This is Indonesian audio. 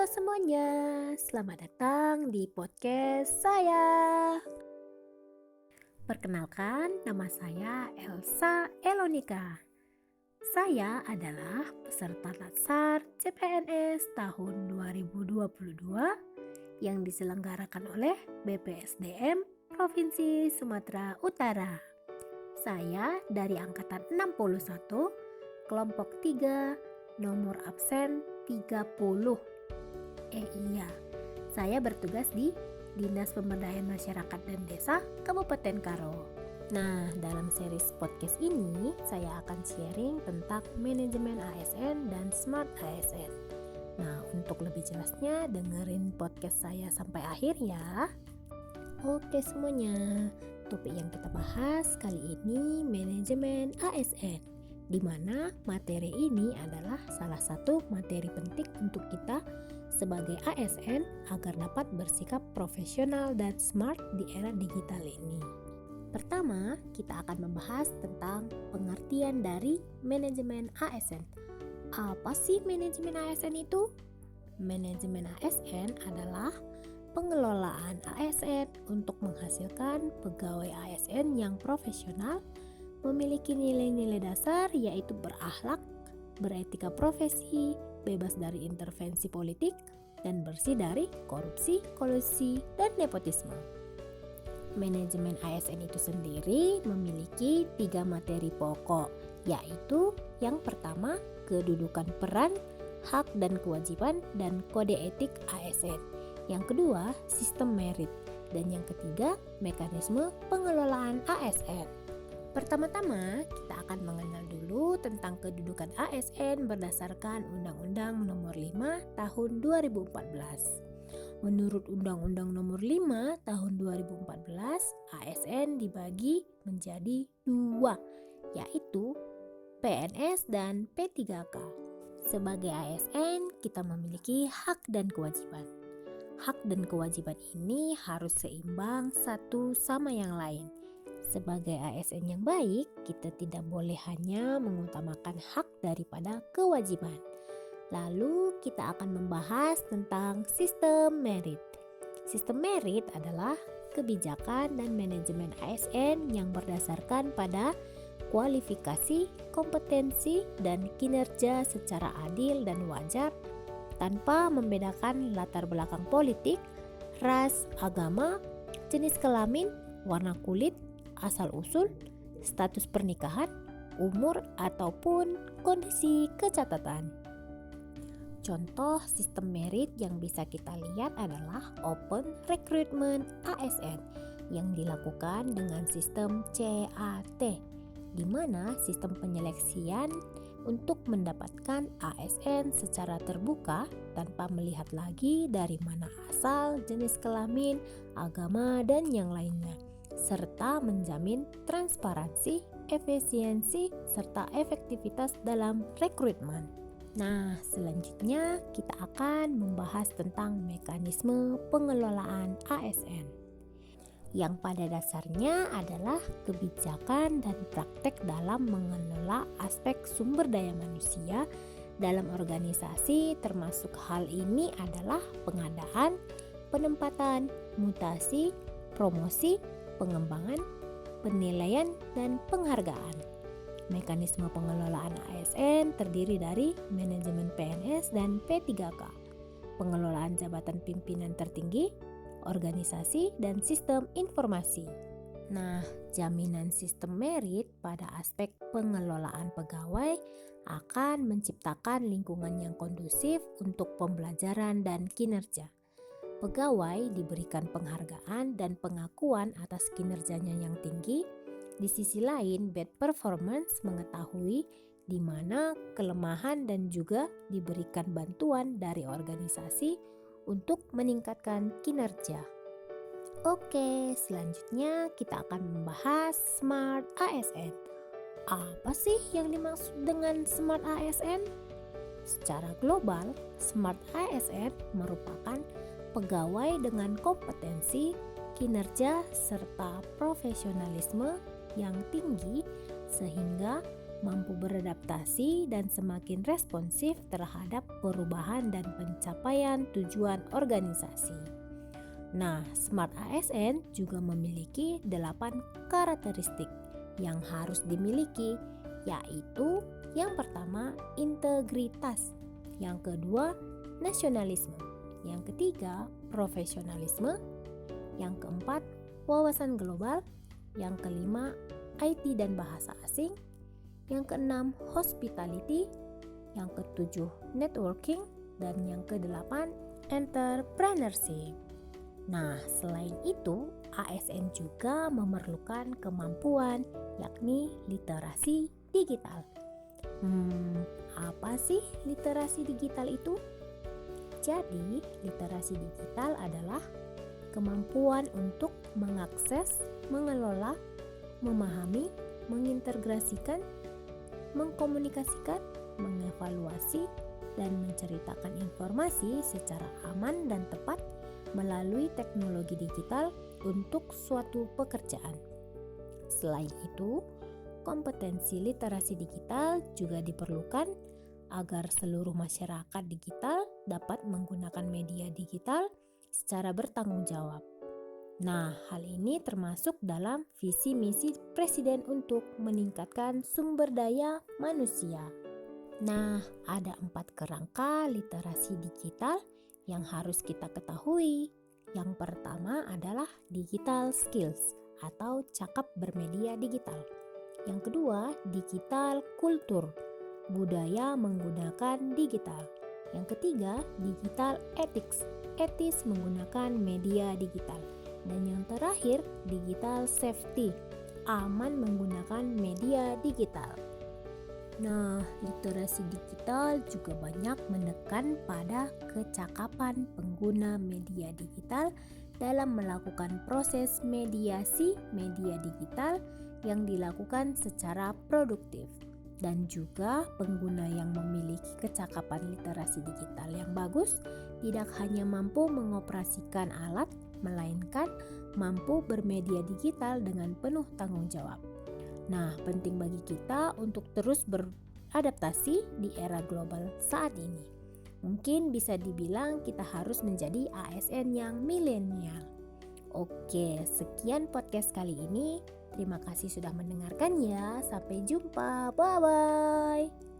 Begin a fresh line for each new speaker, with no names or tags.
Halo semuanya, selamat datang di podcast saya. Perkenalkan, nama saya Elsa Elonika. Saya adalah peserta Latsar CPNS tahun 2022 yang diselenggarakan oleh BPSDM Provinsi Sumatera Utara. Saya dari angkatan 61, kelompok 3, nomor absen 30. Iya, saya bertugas di Dinas Pemberdayaan Masyarakat dan Desa Kabupaten Karo. Nah, dalam series podcast ini saya akan sharing tentang manajemen ASN dan Smart ASN. Nah, untuk lebih jelasnya dengerin podcast saya sampai akhir ya. Oke semuanya, topik yang kita bahas kali ini manajemen ASN, di mana materi ini adalah salah satu materi penting untuk kita sebagai ASN agar dapat bersikap profesional dan smart di era digital ini. Pertama, kita akan membahas tentang pengertian dari manajemen ASN. Apa sih manajemen ASN itu? Manajemen ASN adalah pengelolaan ASN untuk menghasilkan pegawai ASN yang profesional, memiliki nilai-nilai dasar yaitu berakhlak, beretika profesi, bebas dari intervensi politik, dan bersih dari korupsi, kolusi, dan nepotisme. Manajemen ASN itu sendiri memiliki 3 materi pokok, yaitu yang pertama, kedudukan peran, hak dan kewajiban, dan kode etik ASN. Yang kedua, sistem merit, dan yang ketiga, mekanisme pengelolaan ASN. Pertama-tama, kita akan mengenal dulu tentang kedudukan ASN berdasarkan Undang-Undang Nomor 5 Tahun 2014. Menurut Undang-Undang Nomor 5 Tahun 2014, ASN dibagi menjadi 2, yaitu PNS dan P3K. Sebagai ASN, kita memiliki hak dan kewajiban. Hak dan kewajiban ini harus seimbang satu sama yang lain. Sebagai ASN yang baik, kita tidak boleh hanya mengutamakan hak daripada kewajiban. Lalu kita akan membahas tentang sistem merit. Sistem merit adalah kebijakan dan manajemen ASN yang berdasarkan pada kualifikasi, kompetensi, dan kinerja secara adil dan wajar tanpa membedakan latar belakang politik, ras, agama, jenis kelamin, warna kulit, asal-usul, status pernikahan, umur, ataupun kondisi kecatatan. Contoh sistem merit yang bisa kita lihat adalah Open Recruitment ASN yang dilakukan dengan sistem CAT, di mana sistem penyeleksian untuk mendapatkan ASN secara terbuka tanpa melihat lagi dari mana asal, jenis kelamin, agama, dan yang lainnya, serta menjamin transparansi, efisiensi, serta efektivitas dalam rekrutmen. Nah, selanjutnya kita akan membahas tentang mekanisme pengelolaan ASN, yang pada dasarnya adalah kebijakan dan praktek dalam mengelola aspek sumber daya manusia dalam organisasi, termasuk hal ini adalah pengadaan, penempatan, mutasi, promosi, pengembangan, penilaian, dan penghargaan. Mekanisme pengelolaan ASN terdiri dari manajemen PNS dan P3K, pengelolaan jabatan pimpinan tertinggi, organisasi, dan sistem informasi. Nah, jaminan sistem merit pada aspek pengelolaan pegawai akan menciptakan lingkungan yang kondusif untuk pembelajaran dan kinerja. Pegawai diberikan penghargaan dan pengakuan atas kinerjanya yang tinggi. Di sisi lain, bad performance mengetahui di mana kelemahan dan juga diberikan bantuan dari organisasi untuk meningkatkan kinerja. Oke, selanjutnya kita akan membahas Smart ASN. Apa sih yang dimaksud dengan Smart ASN? Secara global, Smart ASN merupakan pegawai dengan kompetensi, kinerja, serta profesionalisme yang tinggi sehingga mampu beradaptasi dan semakin responsif terhadap perubahan dan pencapaian tujuan organisasi. Nah, Smart ASN juga memiliki 8 karakteristik yang harus dimiliki, yaitu yang pertama integritas, yang kedua nasionalisme, yang ketiga profesionalisme, yang keempat wawasan global, yang kelima IT dan bahasa asing, yang keenam hospitality, yang ketujuh networking, dan yang kedelapan entrepreneurship. Nah, selain itu, ASN juga memerlukan kemampuan yakni literasi digital. Apa sih literasi digital itu? Jadi, literasi digital adalah kemampuan untuk mengakses, mengelola, memahami, mengintegrasikan, mengkomunikasikan, mengevaluasi, dan menceritakan informasi secara aman dan tepat melalui teknologi digital untuk suatu pekerjaan. Selain itu, kompetensi literasi digital juga diperlukan agar seluruh masyarakat digital dapat menggunakan media digital secara bertanggung jawab. Nah, hal ini termasuk dalam visi misi Presiden untuk meningkatkan sumber daya manusia. Nah, ada 4 kerangka literasi digital yang harus kita ketahui. Yang pertama adalah digital skills atau cakap bermedia digital. Yang kedua, digital kultur, budaya menggunakan digital. Yang ketiga, digital ethics, etis menggunakan media digital. Dan yang terakhir, digital safety, aman menggunakan media digital. Nah, literasi digital juga banyak menekan pada kecakapan pengguna media digital dalam melakukan proses mediasi media digital yang dilakukan secara produktif. Dan juga pengguna yang memiliki kecakapan literasi digital yang bagus tidak hanya mampu mengoperasikan alat, melainkan mampu bermedia digital dengan penuh tanggung jawab. Nah, penting bagi kita untuk terus beradaptasi di era global saat ini. Mungkin bisa dibilang kita harus menjadi ASN yang milenial. Oke, sekian podcast kali ini. Terima kasih sudah mendengarkannya. Sampai jumpa. Bye-bye.